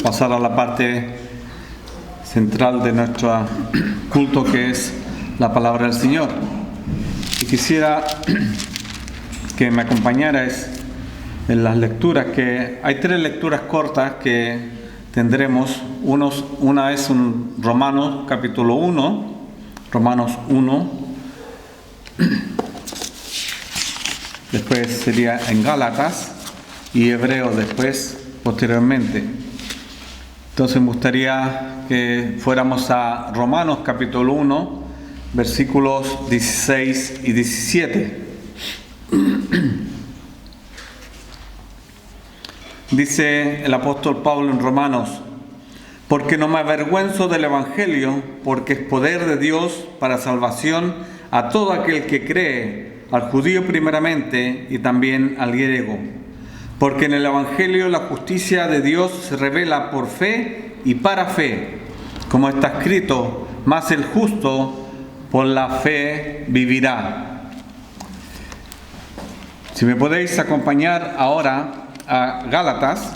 pasar a la parte central de nuestro culto, que es la palabra del Señor. Y quisiera que me acompañarais en las lecturas, que hay 3 lecturas cortas que tendremos. Una es en Romanos capítulo 1, Romanos 1. Después sería en Gálatas y Hebreos después, posteriormente. Entonces me gustaría que fuéramos a Romanos capítulo 1, versículos 16 y 17. Dice el apóstol Pablo en Romanos: porque no me avergüenzo del Evangelio, porque es poder de Dios para salvación a todo aquel que cree, al judío primeramente y también al griego. Porque en el Evangelio la justicia de Dios se revela por fe y para fe, como está escrito: mas el justo por la fe vivirá. Si me podéis acompañar ahora a Gálatas,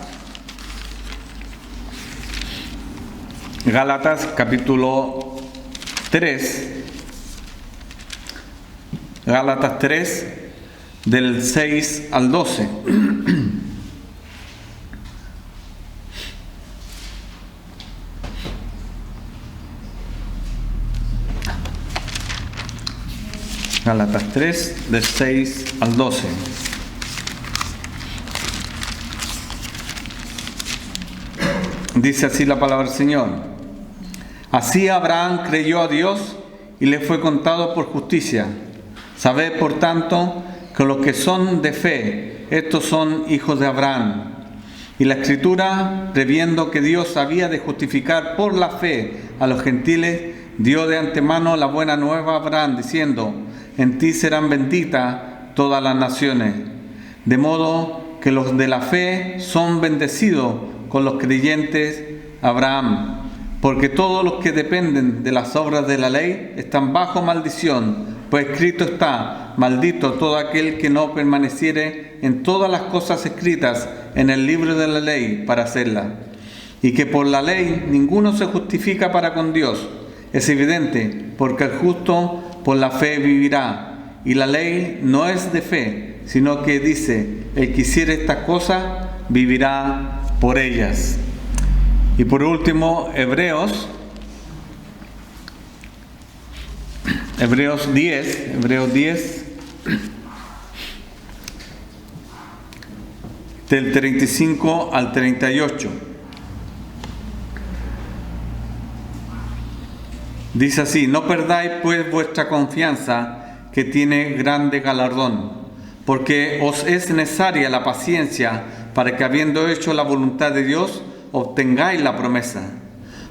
Gálatas capítulo 3, Gálatas 3, del 6 al 12. Gálatas 3, del 6 al 12. Dice así la palabra del Señor: así Abraham creyó a Dios y le fue contado por justicia. Sabed, por tanto, que los que son de fe, estos son hijos de Abraham. Y la Escritura, previendo que Dios había de justificar por la fe a los gentiles, dio de antemano la buena nueva a Abraham, diciendo: en ti serán benditas todas las naciones. De modo que los de la fe son bendecidos con los creyentes Abraham. Porque todos los que dependen de las obras de la ley están bajo maldición, pues escrito está: maldito todo aquel que no permaneciere en todas las cosas escritas en el libro de la ley para hacerlas. Y que por la ley ninguno se justifica para con Dios. Es evidente, porque el justo por la fe vivirá. Y la ley no es de fe, sino que dice: el que hiciere estas cosas vivirá por ellas. Y por último, Hebreos 10, del 35 al 38. Dice así: no perdáis pues vuestra confianza, que tiene grande galardón, porque os es necesaria la paciencia, para que habiendo hecho la voluntad de Dios, obtengáis la promesa.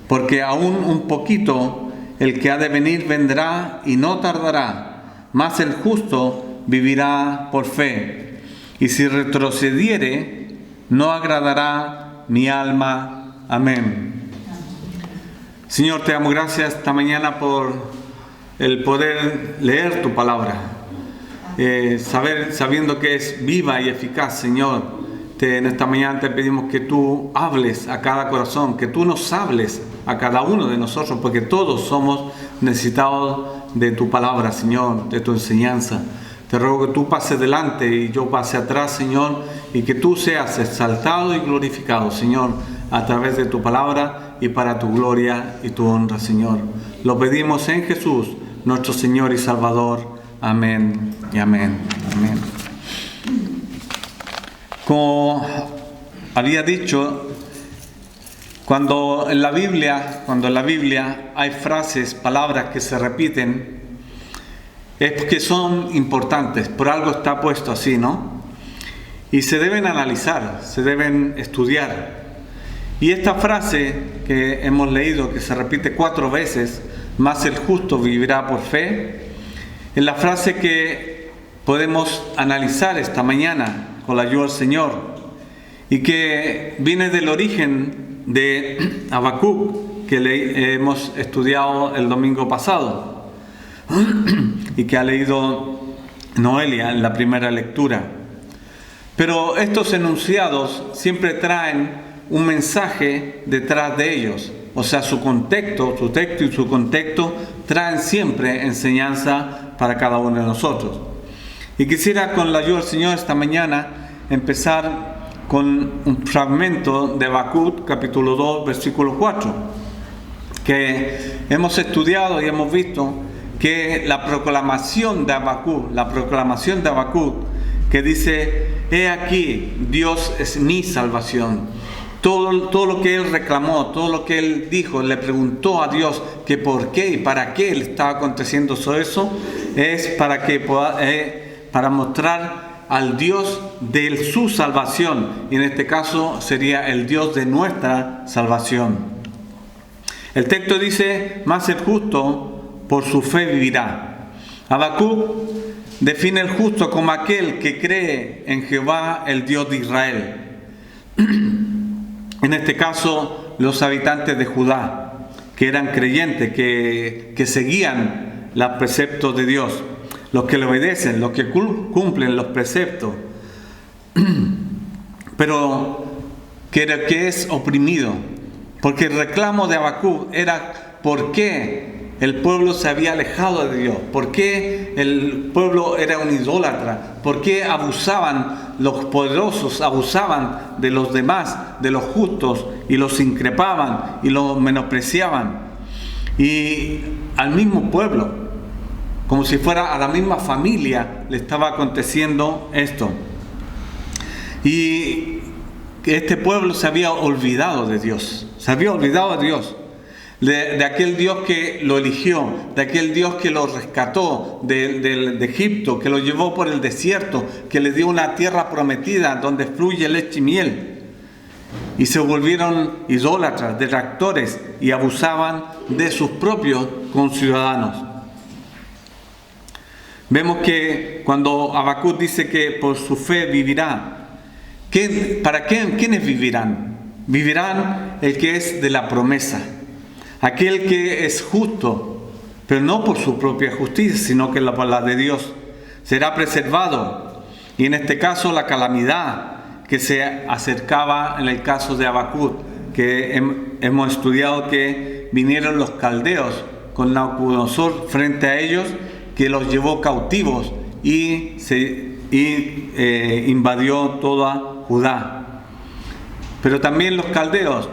Porque aún un poquito el que ha de venir vendrá y no tardará, mas el justo vivirá por fe. Y si retrocediere, no agradará mi alma. Amén. Señor, te damos gracias esta mañana por el poder leer tu palabra, sabiendo que es viva y eficaz, Señor. En esta mañana te pedimos que tú hables a cada corazón, que tú nos hables a cada uno de nosotros, porque todos somos necesitados de tu palabra, Señor, de tu enseñanza. Te ruego que tú pases delante y yo pase atrás, Señor, y que tú seas exaltado y glorificado, Señor, a través de tu palabra y para tu gloria y tu honra, Señor. Lo pedimos en Jesús, nuestro Señor y Salvador. Amén y amén. Amén. Como había dicho, cuando en la Biblia hay frases, palabras que se repiten, es porque son importantes, por algo está puesto así, ¿no? Y se deben analizar, se deben estudiar. Y esta frase que hemos leído, que se repite 4 veces, más el justo vivirá por fe, es la frase que podemos analizar esta mañana con la ayuda del Señor, y que viene del origen de Habacuc, que hemos estudiado el domingo pasado y que ha leído Noelia en la primera lectura. Pero estos enunciados siempre traen un mensaje detrás de ellos. O sea, su contexto, su texto y su contexto traen siempre enseñanza para cada uno de nosotros. Y quisiera, con la ayuda del Señor esta mañana, empezar con un fragmento de Habacuc, capítulo 2, versículo 4, que hemos estudiado y hemos visto que la proclamación de Habacuc, que dice: he aquí, Dios es mi salvación. Todo lo que él reclamó, todo lo que él dijo, le preguntó a Dios que por qué y para qué le estaba aconteciendo eso, es para mostrar al Dios de su salvación, y en este caso sería el Dios de nuestra salvación. El texto dice: mas el justo por su fe vivirá. Habacuc define el justo como aquel que cree en Jehová, el Dios de Israel. En este caso, los habitantes de Judá, que eran creyentes, que seguían los preceptos de Dios, los que le obedecen, los que cumplen los preceptos, pero que es oprimido. Porque el reclamo de Habacuc era: ¿por qué el pueblo se había alejado de Dios? ¿Por qué el pueblo era un idólatra? ¿Por qué abusaban los poderosos, abusaban de los demás, de los justos, y los increpaban y los menospreciaban? Y al mismo pueblo, como si fuera a la misma familia, le estaba aconteciendo esto. Y este pueblo se había olvidado de Dios, de aquel Dios que lo eligió, de aquel Dios que lo rescató de Egipto, que lo llevó por el desierto, que le dio una tierra prometida donde fluye leche y miel. Y se volvieron idólatras, detractores, y abusaban de sus propios conciudadanos. Vemos que cuando Habacuc dice que por su fe vivirá, ¿quiénes vivirán? Vivirán el que es de la promesa, aquel que es justo, pero no por su propia justicia, sino que por la de Dios. Será preservado. Y en este caso la calamidad que se acercaba en el caso de Habacuc, que hemos estudiado, que vinieron los caldeos con Nabucodonosor frente a ellos, que los llevó cautivos y invadió toda Judá. Pero también los caldeos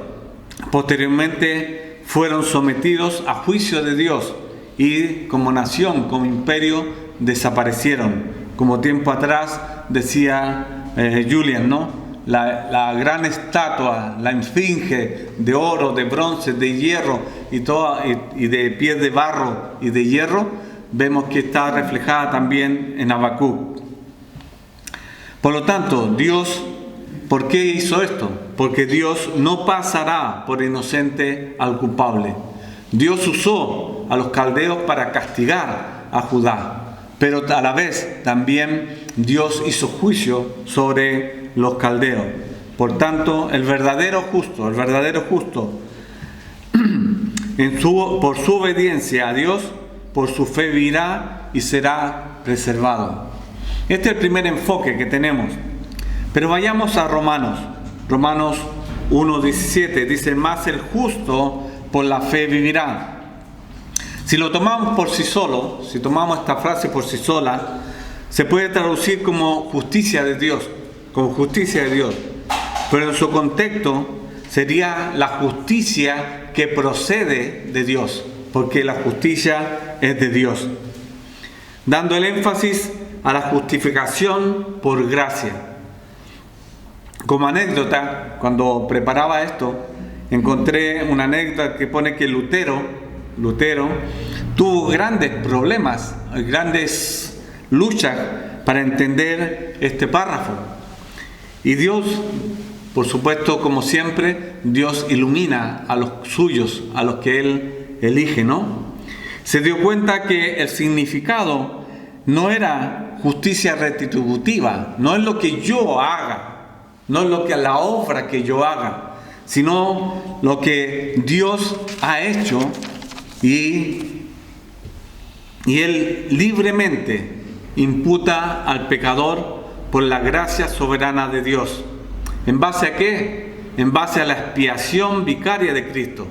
posteriormente fueron sometidos a juicio de Dios y como nación, como imperio, desaparecieron. Como tiempo atrás decía Julian, ¿no? La gran estatua, la esfinge de oro, de bronce, de hierro y de pies de barro y de hierro, vemos que está reflejada también en Habacuc. Por lo tanto, Dios, ¿por qué hizo esto? Porque Dios no pasará por inocente al culpable. Dios usó a los caldeos para castigar a Judá, pero a la vez también Dios hizo juicio sobre los caldeos. Por tanto, el verdadero justo, por su obediencia a Dios, por su fe vivirá y será preservado. Este es el primer enfoque que tenemos. Pero vayamos a Romanos 1:17, dice: mas el justo por la fe vivirá. Si lo tomamos por sí solo, si tomamos esta frase por sí sola, se puede traducir como justicia de Dios, pero en su contexto sería la justicia que procede de Dios, porque la justicia es de Dios, dando el énfasis a la justificación por gracia. Como anécdota, cuando preparaba esto, encontré una anécdota que pone que Lutero tuvo grandes problemas, grandes luchas para entender este párrafo. Y Dios, por supuesto, como siempre, Dios ilumina a los suyos, a los que Él elige, ¿no? Se dio cuenta que el significado no era justicia retributiva, no es lo que yo haga, no es lo que la obra que yo haga, sino lo que Dios ha hecho y Él libremente imputa al pecador por la gracia soberana de Dios. ¿En base a qué? en base a la expiación vicaria de Cristo.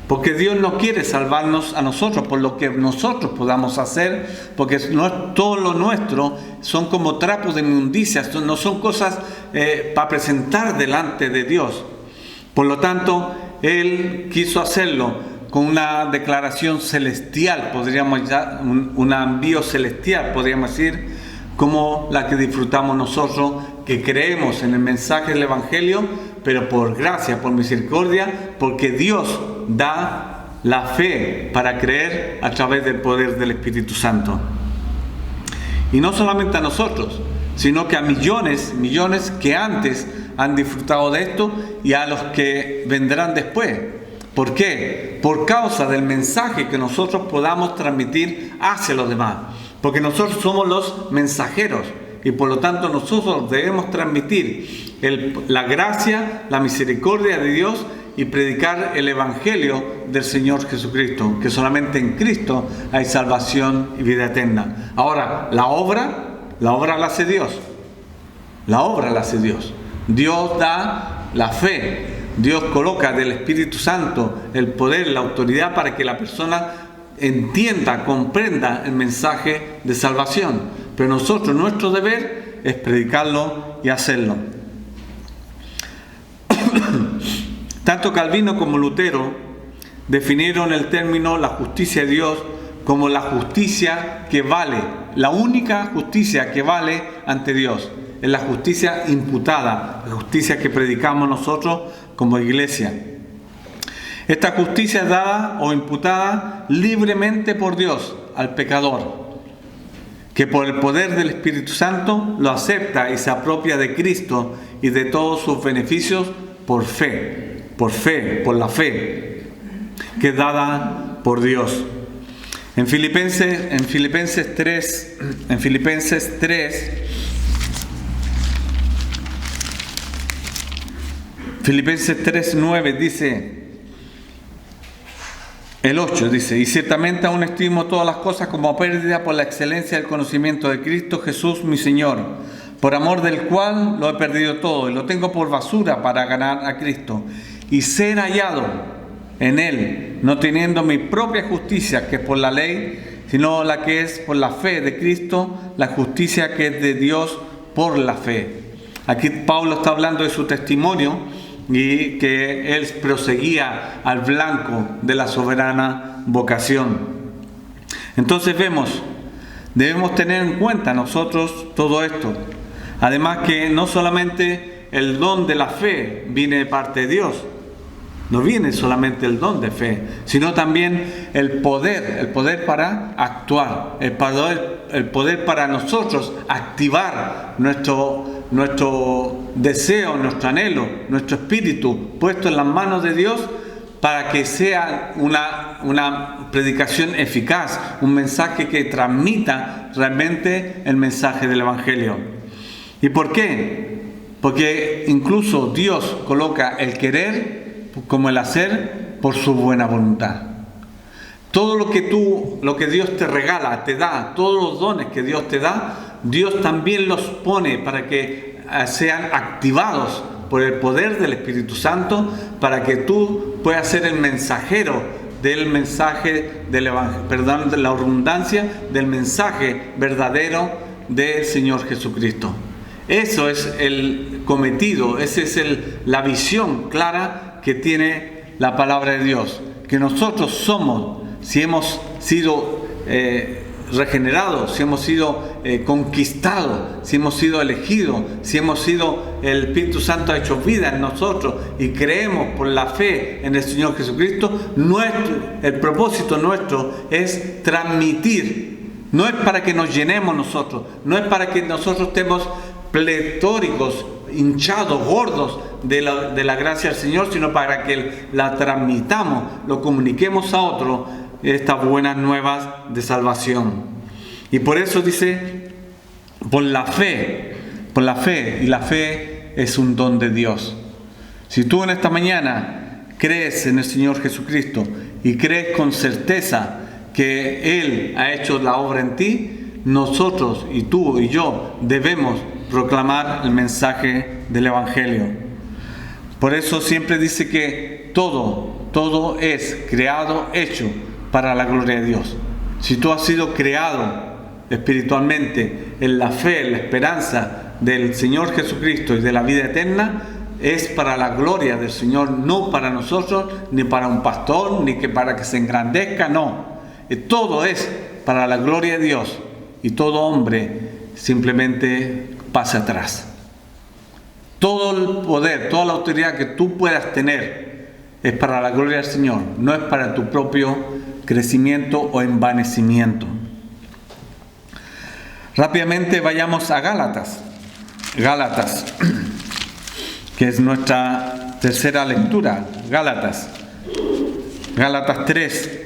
Porque Dios no quiere salvarnos a nosotros por lo que nosotros podamos hacer, porque todo lo nuestro son como trapos de inmundicia, no son cosas para presentar delante de Dios. Por lo tanto, Él quiso hacerlo con una declaración celestial, podríamos ya, un envío celestial, podríamos decir, como la que disfrutamos nosotros, que creemos en el mensaje del Evangelio, pero por gracia, por misericordia, porque Dios da la fe para creer a través del poder del Espíritu Santo. Y no solamente a nosotros, sino que a millones que antes han disfrutado de esto y a los que vendrán después. ¿Por qué? Por causa del mensaje que nosotros podamos transmitir hacia los demás. Porque nosotros somos los mensajeros y por lo tanto nosotros debemos transmitir la gracia, la misericordia de Dios y predicar el Evangelio del Señor Jesucristo, que solamente en Cristo hay salvación y vida eterna. Ahora, la obra la hace Dios. La obra la hace Dios. Dios da la fe. Dios coloca del Espíritu Santo el poder, la autoridad para que la persona entienda, comprenda el mensaje de salvación. Pero nosotros, nuestro deber es predicarlo y hacerlo. Tanto Calvino como Lutero definieron el término la justicia de Dios como la justicia que vale, la única justicia que vale ante Dios. Es la justicia imputada, la justicia que predicamos nosotros como iglesia. Esta justicia es dada o imputada libremente por Dios al pecador, que por el poder del Espíritu Santo lo acepta y se apropia de Cristo y de todos sus beneficios por la fe, que es dada por Dios. En Filipenses 3:9 dice, el 8 dice, y ciertamente aún estimo todas las cosas como pérdida por la excelencia del conocimiento de Cristo Jesús mi Señor, por amor del cual lo he perdido todo y lo tengo por basura para ganar a Cristo y ser hallado en Él, no teniendo mi propia justicia que es por la ley, sino la que es por la fe de Cristo, la justicia que es de Dios por la fe. Aquí Pablo está hablando de su testimonio y que él proseguía al blanco de la soberana vocación. Entonces debemos tener en cuenta nosotros todo esto. Además que no solamente el don de la fe viene de parte de Dios, no viene solamente el don de fe, sino también el poder para actuar, el poder para nosotros activar nuestro deseo, nuestro anhelo, nuestro espíritu puesto en las manos de Dios para que sea una predicación eficaz, un mensaje que transmita realmente el mensaje del Evangelio. ¿Y por qué? Porque incluso Dios coloca el querer como el hacer por su buena voluntad. Todo lo que Dios te regala, te da, todos los dones que Dios te da, Dios también los pone para que sean activados por el poder del Espíritu Santo, para que tú puedas ser el mensajero del mensaje del Evangelio, perdón, de la redundancia, del mensaje verdadero del Señor Jesucristo. Eso es el cometido, esa es la visión clara que tiene la palabra de Dios, que nosotros somos, si hemos sido regenerados, si hemos sido conquistados, si hemos sido elegidos, si hemos sido, el Espíritu Santo ha hecho vida en nosotros y creemos por la fe en el Señor Jesucristo, el propósito nuestro es transmitir. No es para que nos llenemos nosotros, no es para que nosotros estemos pletóricos, hinchados, gordos de la gracia del Señor, sino para que la transmitamos, lo comuniquemos a otros, estas buenas nuevas de salvación. Y por eso dice, por la fe, y la fe es un don de Dios. Si tú en esta mañana crees en el Señor Jesucristo y crees con certeza que Él ha hecho la obra en ti, nosotros y tú y yo debemos proclamar el mensaje del Evangelio. Por eso siempre dice que todo es creado, hecho para la gloria de Dios. Si tú has sido creado espiritualmente en la fe, en la esperanza del Señor Jesucristo y de la vida eterna, es para la gloria del Señor, no para nosotros, ni para un pastor, ni que para que se engrandezca, no. Todo es para la gloria de Dios, y todo hombre simplemente pasa atrás. Todo el poder, toda la autoridad que tú puedas tener es para la gloria del Señor, no es para tu propio crecimiento o envanecimiento. Rápidamente vayamos a Gálatas, que es nuestra tercera lectura. Gálatas 3.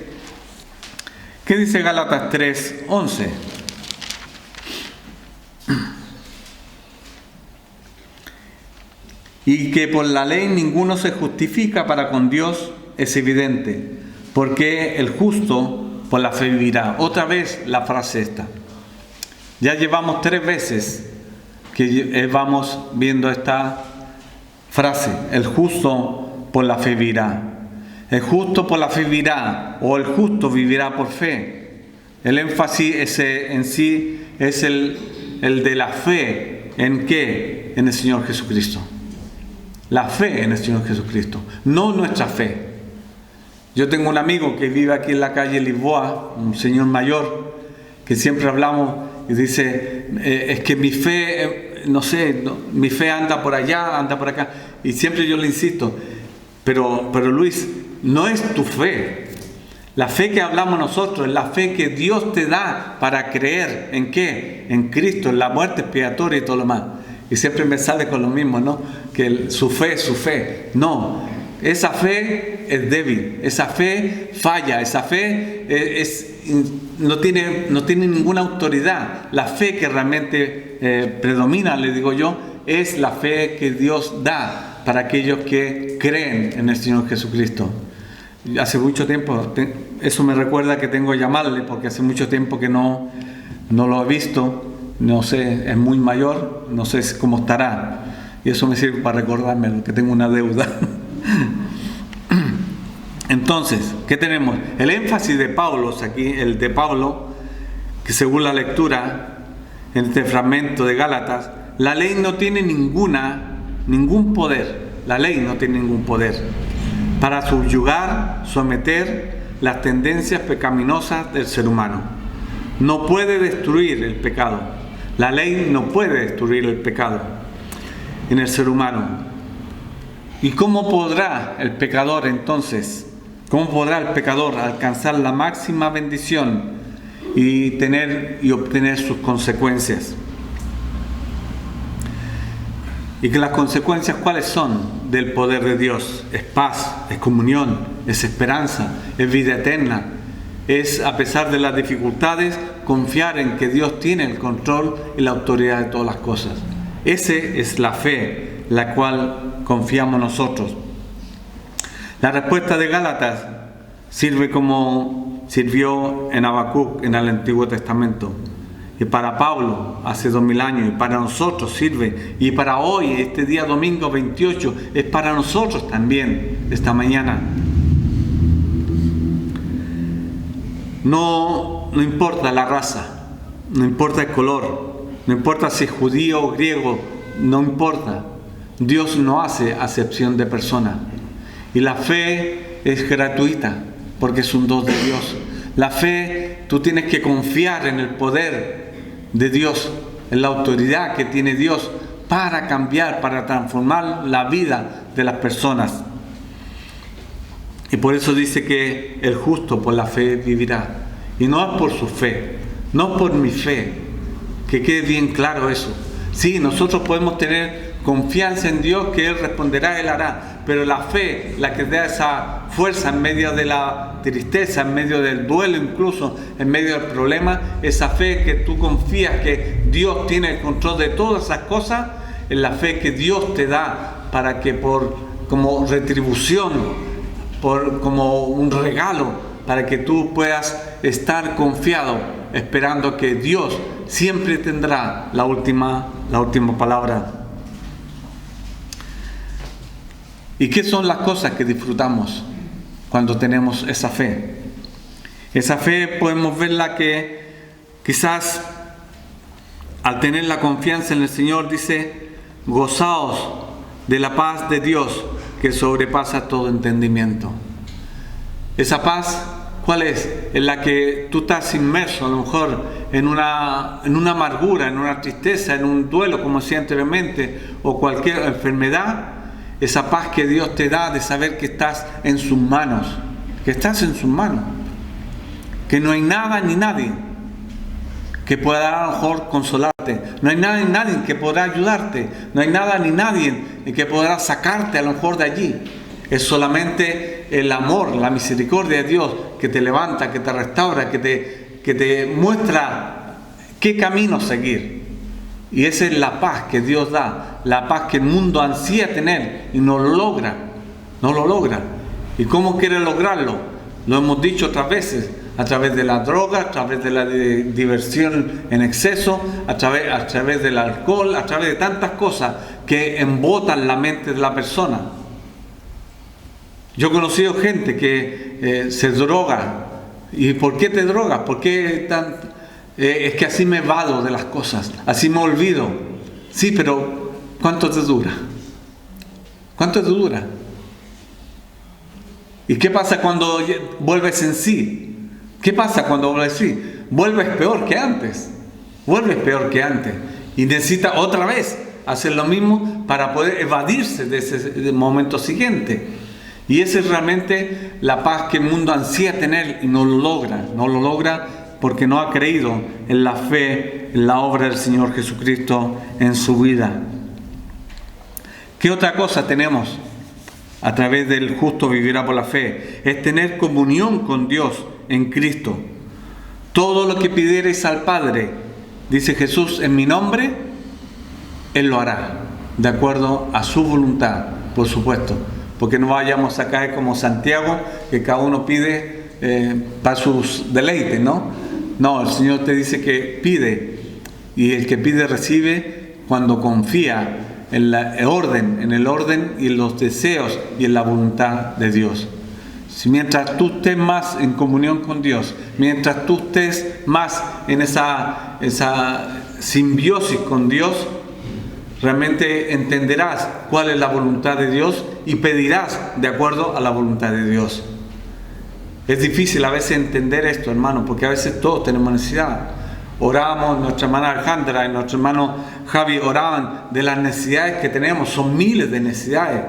¿Qué dice Gálatas 3:11? Y que por la ley ninguno se justifica para con Dios es evidente, porque el justo por la fe vivirá. Otra vez la frase esta. Ya llevamos 3 veces que vamos viendo esta frase: el justo por la fe vivirá. El justo por la fe vivirá, o el justo vivirá por fe. El énfasis en sí es el de la fe. ¿En qué? En el Señor Jesucristo. La fe en el Señor Jesucristo, no nuestra fe. Yo tengo un amigo que vive aquí en la calle Lisboa, un señor mayor, que siempre hablamos y dice, es que mi fe, mi fe anda por allá, anda por acá. Y siempre yo le insisto, pero Luis, no es tu fe. La fe que hablamos nosotros es la fe que Dios te da para creer. ¿En qué? En Cristo, en la muerte expiatoria y todo lo demás. Y siempre me sale con lo mismo, ¿no? Que su fe. No, esa fe es débil, esa fe falla, esa fe no tiene ninguna autoridad. La fe que realmente predomina, le digo yo, es la fe que Dios da para aquellos que creen en el Señor Jesucristo. Hace mucho tiempo, eso me recuerda que tengo que llamarle, porque hace mucho tiempo que no lo he visto. No sé, es muy mayor, no sé cómo estará. Y eso me sirve para recordarme que tengo una deuda. Entonces, ¿qué tenemos? El énfasis de Pablo, aquí, el de Pablo, que según la lectura, en este fragmento de Gálatas, la ley no tiene ningún poder. La ley no tiene ningún poder para subyugar, someter las tendencias pecaminosas del ser humano. No puede destruir el pecado. La ley no puede destruir el pecado en el ser humano. ¿Y cómo podrá el pecador entonces? ¿Cómo podrá el pecador alcanzar la máxima bendición y obtener sus consecuencias? Y que las consecuencias, ¿cuáles son del poder de Dios? Es paz, es comunión, es esperanza, es vida eterna. Es, a pesar de las dificultades, confiar en que Dios tiene el control y la autoridad de todas las cosas. Esa es la fe, la cual confiamos nosotros. La respuesta de Gálatas sirve como sirvió en Habacuc en el Antiguo Testamento. Y para Pablo, hace 2000 años, y para nosotros sirve. Y para hoy, este día domingo 28, es para nosotros también, esta mañana. No importa la raza, no importa el color, no importa si es judío o griego, no importa. Dios no hace acepción de personas. Y la fe es gratuita, porque es un don de Dios. La fe, tú tienes que confiar en el poder de Dios, en la autoridad que tiene Dios para cambiar, para transformar la vida de las personas. Y por eso dice que el justo por la fe vivirá. Y no es por su fe, no por mi fe. Que quede bien claro eso. Sí, nosotros podemos tener confianza en Dios, que Él responderá, Él hará. Pero la fe, la que da esa fuerza en medio de la tristeza, en medio del duelo, incluso en medio del problema, esa fe que tú confías que Dios tiene el control de todas esas cosas, es la fe que Dios te da para que como retribución, como un regalo, para que tú puedas estar confiado, esperando que Dios siempre tendrá la última palabra. ¿Y qué son las cosas que disfrutamos cuando tenemos esa fe? Esa fe podemos verla que quizás al tener la confianza en el Señor dice: gozaos de la paz de Dios que sobrepasa todo entendimiento. Esa paz, ¿cuál es? En la que tú estás inmerso a lo mejor en una amargura, en una tristeza, en un duelo, como decía anteriormente, o cualquier enfermedad. Esa paz que Dios te da de saber que estás en sus manos, que estás en sus manos, que no hay nada ni nadie que pueda a lo mejor consolarte, no hay nada ni nadie que podrá ayudarte, no hay nada ni nadie que podrá sacarte a lo mejor de allí. Es solamente el amor, la misericordia de Dios que te levanta, que te restaura, que te muestra qué camino seguir. Y esa es la paz que Dios da, la paz que el mundo ansía tener y no lo logra, no lo logra. ¿Y cómo quiere lograrlo? Lo hemos dicho otras veces, a través de la droga, a través de la diversión en exceso, a través del alcohol, a través de tantas cosas que embotan la mente de la persona. Yo he conocido gente que se droga. ¿Y por qué te drogas? ¿Por qué tan...? Es que así me evado de las cosas, así me olvido. Sí, pero ¿cuánto te dura? ¿Cuánto te dura? ¿Y qué pasa cuando vuelves en sí? ¿Qué pasa cuando vuelves en sí? Vuelves peor que antes. Vuelves peor que antes. Y necesitas otra vez hacer lo mismo para poder evadirse de ese momento siguiente. Y esa es realmente la paz que el mundo ansía tener y no lo logra. No lo logra porque no ha creído en la fe, en la obra del Señor Jesucristo en su vida. ¿Qué otra cosa tenemos a través del justo vivirá por la fe? Es tener comunión con Dios en Cristo. Todo lo que pidiereis al Padre, dice Jesús, en mi nombre, Él lo hará, de acuerdo a su voluntad, por supuesto. Porque no vayamos a caer como Santiago, que cada uno pide para sus deleites, ¿no? No, el Señor te dice que pide, y el que pide recibe cuando confía en el orden y en los deseos y en la voluntad de Dios. Si mientras tú estés más en comunión con Dios, mientras tú estés más en esa simbiosis con Dios, realmente entenderás cuál es la voluntad de Dios y pedirás de acuerdo a la voluntad de Dios. Es difícil a veces entender esto, hermano, porque a veces todos tenemos necesidad. Orábamos, nuestra hermana Alejandra y nuestro hermano Javi oraban de las necesidades que tenemos, son miles de necesidades.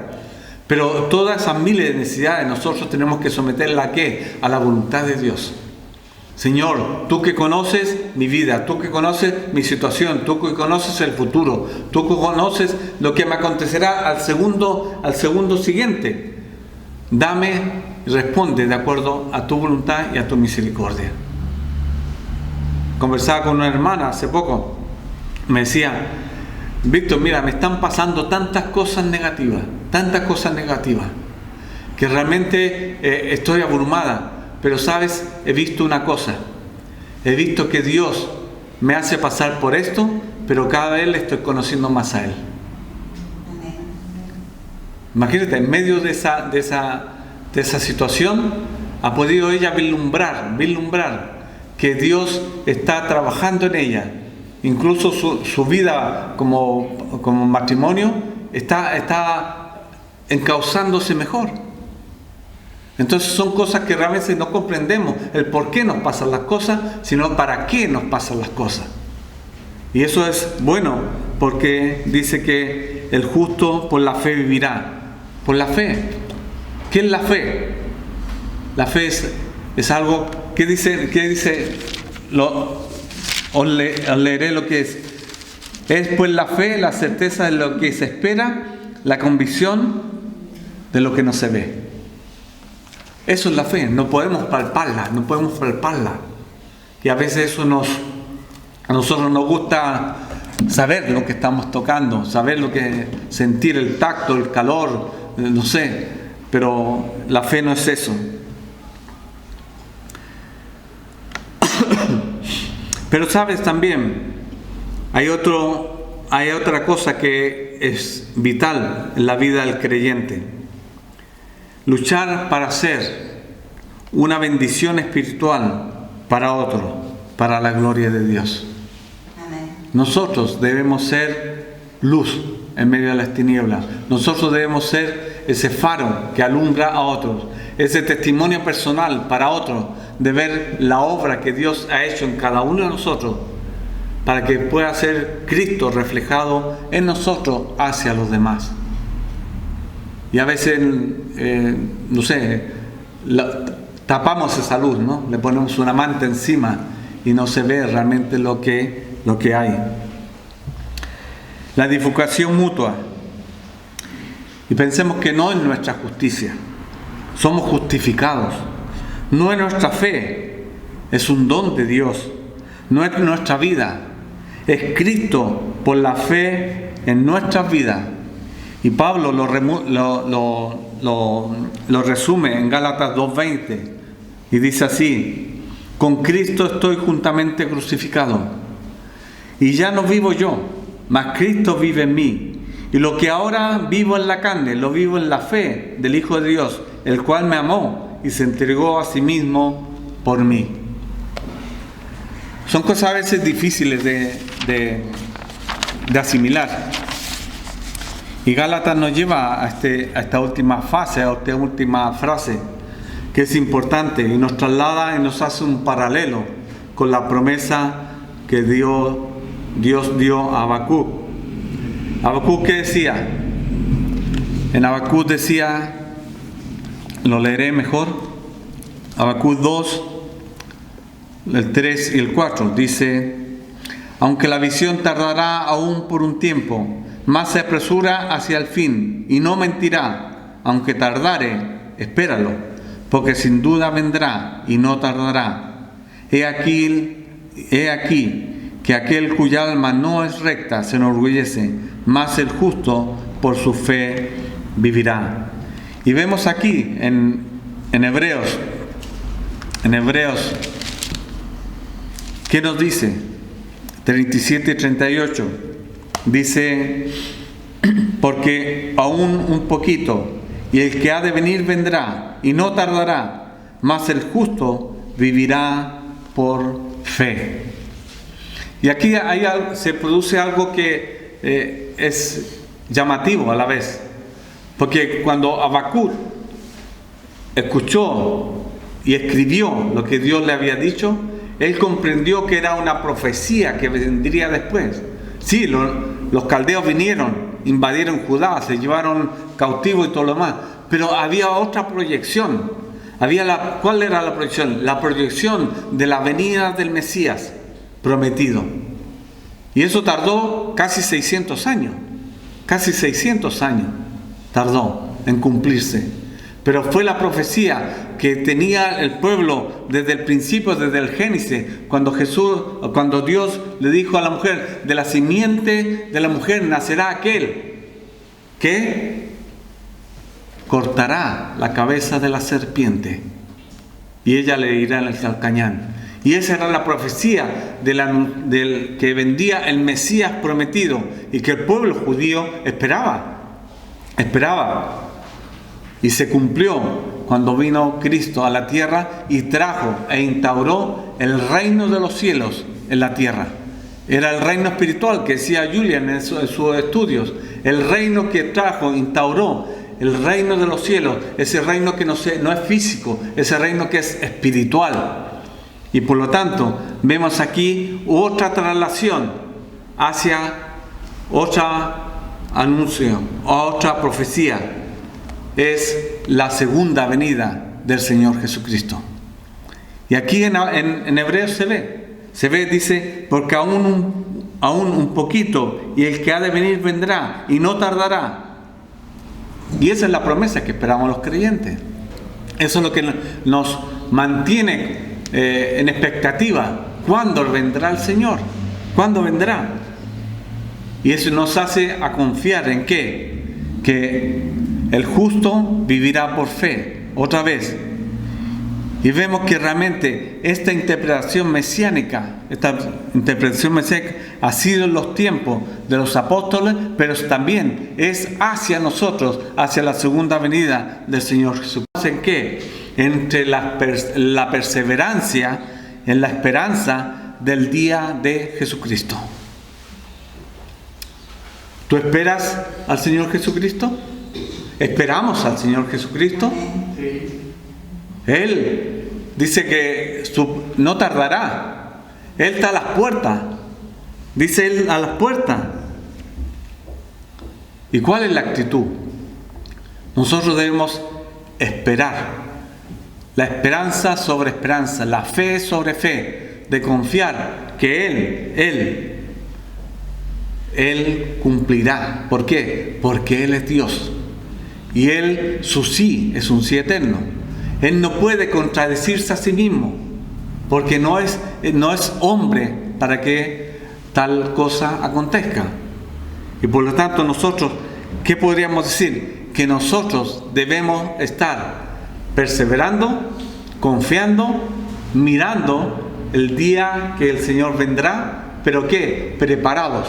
Pero todas esas miles de necesidades nosotros tenemos que someterlas ¿a qué? A la voluntad de Dios. Señor, tú que conoces mi vida, tú que conoces mi situación, tú que conoces el futuro, tú que conoces lo que me acontecerá al segundo siguiente, dame y responde de acuerdo a tu voluntad y a tu misericordia. Conversaba con una hermana hace poco, me decía: Víctor, mira, me están pasando tantas cosas negativas, que realmente estoy abrumada. Pero sabes, he visto una cosa, he visto que Dios me hace pasar por esto, pero cada vez le estoy conociendo más a Él. Imagínate, en medio de esa situación, ha podido ella vislumbrar que Dios está trabajando en ella. Incluso su vida como matrimonio está encauzándose mejor. Entonces son cosas que realmente no comprendemos el por qué nos pasan las cosas, sino para qué nos pasan las cosas. Y eso es bueno, porque dice que el justo por la fe vivirá. Por la fe. ¿Qué es la fe? La fe es algo, ¿qué dice? Os leeré lo que es. Es pues la fe, la certeza de lo que se espera, la convicción de lo que no se ve. Eso es la fe, no podemos palparla. Y a veces eso a nosotros nos gusta saber lo que estamos tocando, sentir el tacto, el calor, no sé, pero la fe no es eso. Pero sabes también, hay otra cosa que es vital en la vida del creyente. luchar para ser una bendición espiritual para otro, para la gloria de Dios. Amén. Nosotros debemos ser luz en medio de las tinieblas. Nosotros debemos ser ese faro que alumbra a otros, ese testimonio personal para otros, de ver la obra que Dios ha hecho en cada uno de nosotros, para que pueda ser Cristo reflejado en nosotros hacia los demás. Y a veces, tapamos esa luz, ¿no? Le ponemos una manta encima y no se ve realmente lo que hay. La edificación mutua. Y pensemos que no es nuestra justicia. Somos justificados. No es nuestra fe. Es un don de Dios. No es nuestra vida. Es Cristo por la fe en nuestras vidas. Y Pablo lo resume en Gálatas 2:20 y dice así: con Cristo estoy juntamente crucificado, y ya no vivo yo, mas Cristo vive en mí. Y lo que ahora vivo en la carne, lo vivo en la fe del Hijo de Dios, el cual me amó y se entregó a sí mismo por mí. Son cosas a veces difíciles de asimilar. Y Gálatas nos lleva a esta última fase, a esta última frase, que es importante y nos traslada y nos hace un paralelo con la promesa que Dios dio a Habacuc. Habacuc, ¿qué decía? En Habacuc decía, lo leeré mejor, Habacuc 2, el 3 y el 4, dice: aunque la visión tardará aún por un tiempo, mas se apresura hacia el fin, y no mentirá, aunque tardare, espéralo, porque sin duda vendrá y no tardará. He aquí que aquel cuya alma no es recta se enorgullece, mas el justo por su fe vivirá. Y vemos aquí en Hebreos, ¿qué nos dice? 37 y 38. Dice: porque aún un poquito, y el que ha de venir vendrá, y no tardará, mas el justo vivirá por fe. Y aquí se produce algo que es llamativo a la vez, porque cuando Habacuc escuchó y escribió lo que Dios le había dicho, él comprendió que era una profecía que vendría después. Sí, los caldeos vinieron, invadieron Judá, se llevaron cautivos y todo lo demás, pero había otra proyección. ¿Cuál era la proyección? La proyección de la venida del Mesías prometido. Y eso tardó casi 600 años. Casi 600 años tardó en cumplirse. Pero fue la profecía que tenía el pueblo desde el principio, desde el Génesis, cuando Dios le dijo a la mujer: de la simiente de la mujer nacerá aquel que cortará la cabeza de la serpiente, y ella le irá en el calcañán. Y esa era la profecía del que vendría el Mesías prometido, y que el pueblo judío esperaba. Y se cumplió cuando vino Cristo a la tierra y trajo e instauró el reino de los cielos en la tierra. Era el reino espiritual que decía Julian en sus estudios. El reino que instauró el reino de los cielos, ese reino que no es físico, ese reino que es espiritual. Y por lo tanto, vemos aquí otra traslación hacia otra anuncio, otra profecía. Es la segunda venida del Señor Jesucristo. Y aquí en Hebreos se ve, dice: porque aún un poquito, y el que ha de venir vendrá, y no tardará. Y esa es la promesa que esperamos los creyentes. Eso es lo que nos mantiene en expectativa. ¿Cuándo vendrá el Señor? ¿Cuándo vendrá? Y eso nos hace a confiar en ¿qué? Que el justo vivirá por fe. Otra vez. Y vemos que realmente esta interpretación mesiánica ha sido en los tiempos de los apóstoles, pero también es hacia nosotros, hacia la segunda venida del Señor Jesucristo. ¿En qué? Entre la perseverancia, en la esperanza del día de Jesucristo. ¿Tú esperas al Señor Jesucristo? ¿Esperamos al Señor Jesucristo? Sí. Él dice que no tardará. Él está a las puertas. Dice Él a las puertas. ¿Y cuál es la actitud? Nosotros debemos esperar. La esperanza sobre esperanza, la fe sobre fe, de confiar que Él cumplirá. ¿Por qué? Porque Él es Dios. Y Él, su sí, es un sí eterno. Él no puede contradecirse a sí mismo, porque no es hombre para que tal cosa acontezca. Y por lo tanto nosotros, ¿qué podríamos decir? Que nosotros debemos estar perseverando, confiando, mirando el día que el Señor vendrá, pero ¿qué? Preparados.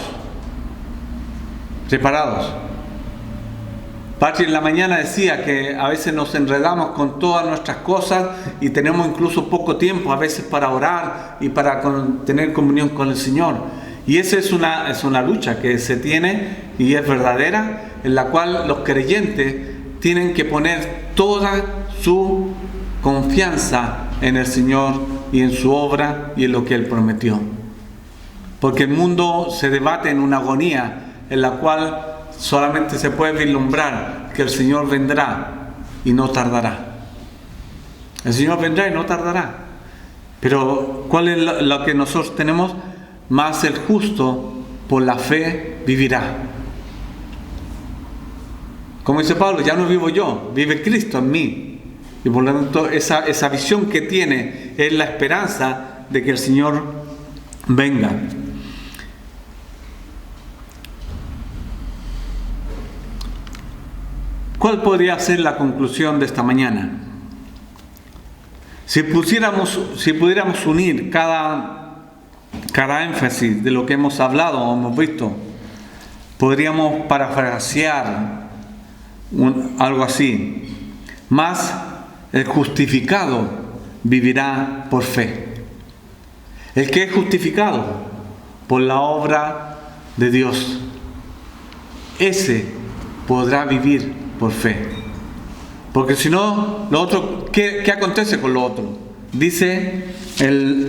Patri en la mañana decía que a veces nos enredamos con todas nuestras cosas y tenemos incluso poco tiempo a veces para orar y para tener comunión con el Señor. Y esa es una lucha que se tiene y es verdadera, en la cual los creyentes tienen que poner toda su confianza en el Señor y en su obra y en lo que Él prometió. Porque el mundo se debate en una agonía en la cual solamente se puede vislumbrar que el Señor vendrá y no tardará. El Señor vendrá y no tardará. Pero ¿cuál es lo que nosotros tenemos? Más el justo por la fe vivirá. Como dice Pablo, ya no vivo yo, vive Cristo en mí. Y por lo tanto esa visión que tiene es la esperanza de que el Señor venga. ¿Cuál podría ser la conclusión de esta mañana? Si pudiéramos unir cada énfasis de lo que hemos hablado o hemos visto, podríamos parafrasear algo así. Más el justificado vivirá por fe. El que es justificado por la obra de Dios, ese podrá vivir por fe. Porque si no, lo otro, ¿qué acontece con lo otro? Dice el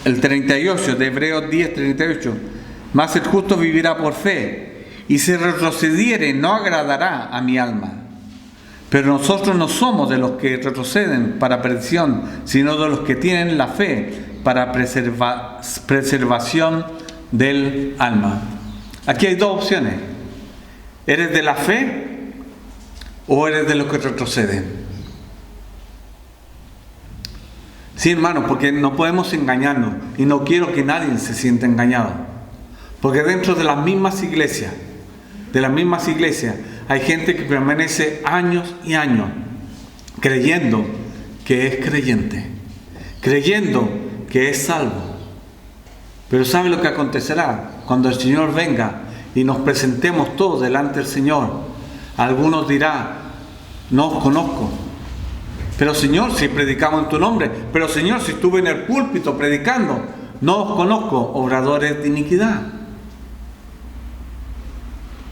38 de Hebreos 10, 38. Mas el justo vivirá por fe, y si retrocediere no agradará a mi alma. Pero nosotros no somos de los que retroceden para perdición, sino de los que tienen la fe para preservación del alma. Aquí hay dos opciones. ¿Eres de la fe o eres de los que retroceden? Sí, hermano, porque no podemos engañarnos y no quiero que nadie se sienta engañado. Porque dentro de las mismas iglesias, hay gente que permanece años y años creyendo que es creyente, creyendo que es salvo. Pero ¿sabe lo que acontecerá? Cuando el Señor venga y nos presentemos todos delante del Señor, algunos dirán: no os conozco. Pero Señor, si predicamos en tu nombre. Pero Señor, si estuve en el púlpito predicando. No os conozco, obradores de iniquidad.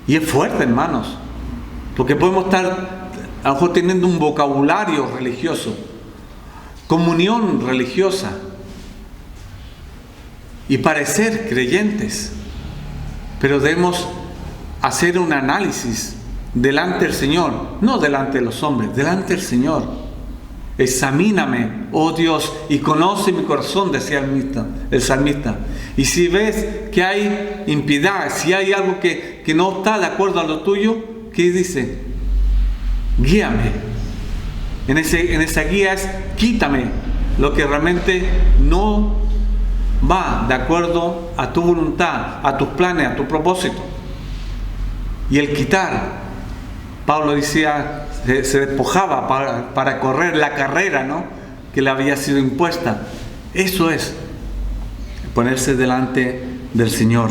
Y es fuerte, hermanos, porque podemos estar a lo mejor teniendo un vocabulario religioso, comunión religiosa, y parecer creyentes, pero debemos hacer un análisis delante del Señor, no delante de los hombres, delante del Señor. Examíname, oh Dios, y conoce mi corazón, decía el salmista. Y si ves que hay impiedad, si hay algo que no está de acuerdo a lo tuyo, ¿qué dice? Guíame. En esa guía es: quítame lo que realmente no va de acuerdo a tu voluntad, a tus planes, a tu propósito. Y el quitar, Pablo decía, se despojaba para correr la carrera, ¿no?, que le había sido impuesta. Eso es ponerse delante del Señor.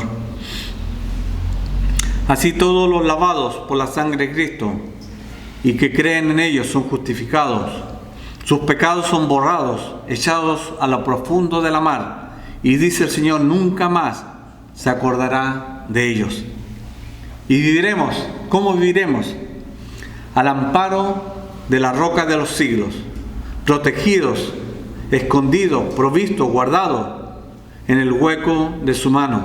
Así todos los lavados por la sangre de Cristo y que creen en ellos son justificados. Sus pecados son borrados, echados a lo profundo de la mar. Y dice el Señor, nunca más se acordará de ellos. Y viviremos. ¿Cómo viviremos? Al amparo de la roca de los siglos, protegidos, escondidos, provistos, guardados en el hueco de su mano.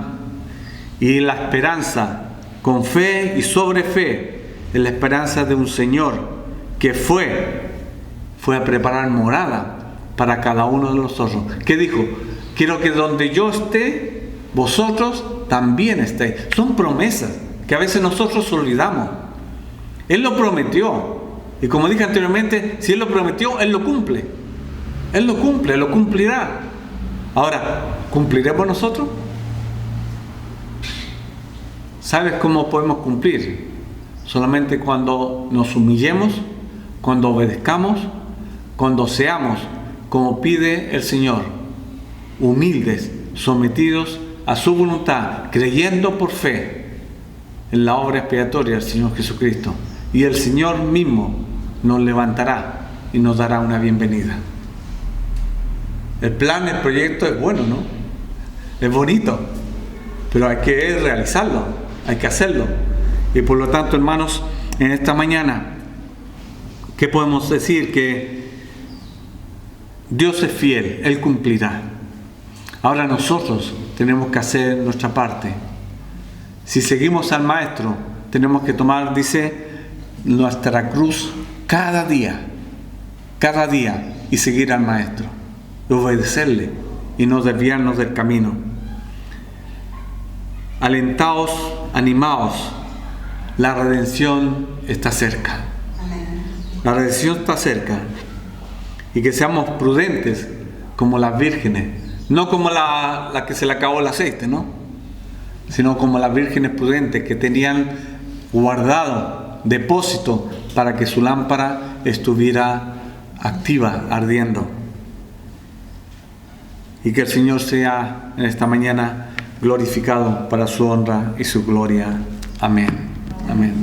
Y en la esperanza, con fe y sobre fe, en la esperanza de un Señor que fue a preparar morada para cada uno de nosotros. ¿Qué dijo? Quiero que donde yo esté, vosotros también estéis. Son promesas que a veces nosotros olvidamos. Él lo prometió. Y como dije anteriormente, si Él lo prometió, Él lo cumple. Él lo cumple, lo cumplirá. Ahora, ¿cumpliremos nosotros? ¿Sabes cómo podemos cumplir? Solamente cuando nos humillemos, cuando obedezcamos, cuando seamos, como pide el Señor, humildes, sometidos a su voluntad, creyendo por fe en la obra expiatoria del Señor Jesucristo. Y el Señor mismo nos levantará y nos dará una bienvenida. El plan, el proyecto es bueno, ¿no? Es bonito, pero hay que realizarlo, hay que hacerlo. Y por lo tanto, hermanos, en esta mañana, ¿qué podemos decir? Que Dios es fiel, Él cumplirá. Ahora nosotros tenemos que hacer nuestra parte. Si seguimos al Maestro, tenemos que tomar, dice, nuestra cruz cada día, y seguir al Maestro, obedecerle y no desviarnos del camino. Alentaos, animaos, la redención está cerca. La redención está cerca. Y que seamos prudentes como las vírgenes, no como la que se le acabó el aceite, ¿no? Sino como las vírgenes prudentes que tenían guardado depósito para que su lámpara estuviera activa, ardiendo. Y que el Señor sea en esta mañana glorificado para su honra y su gloria. Amén. Amén.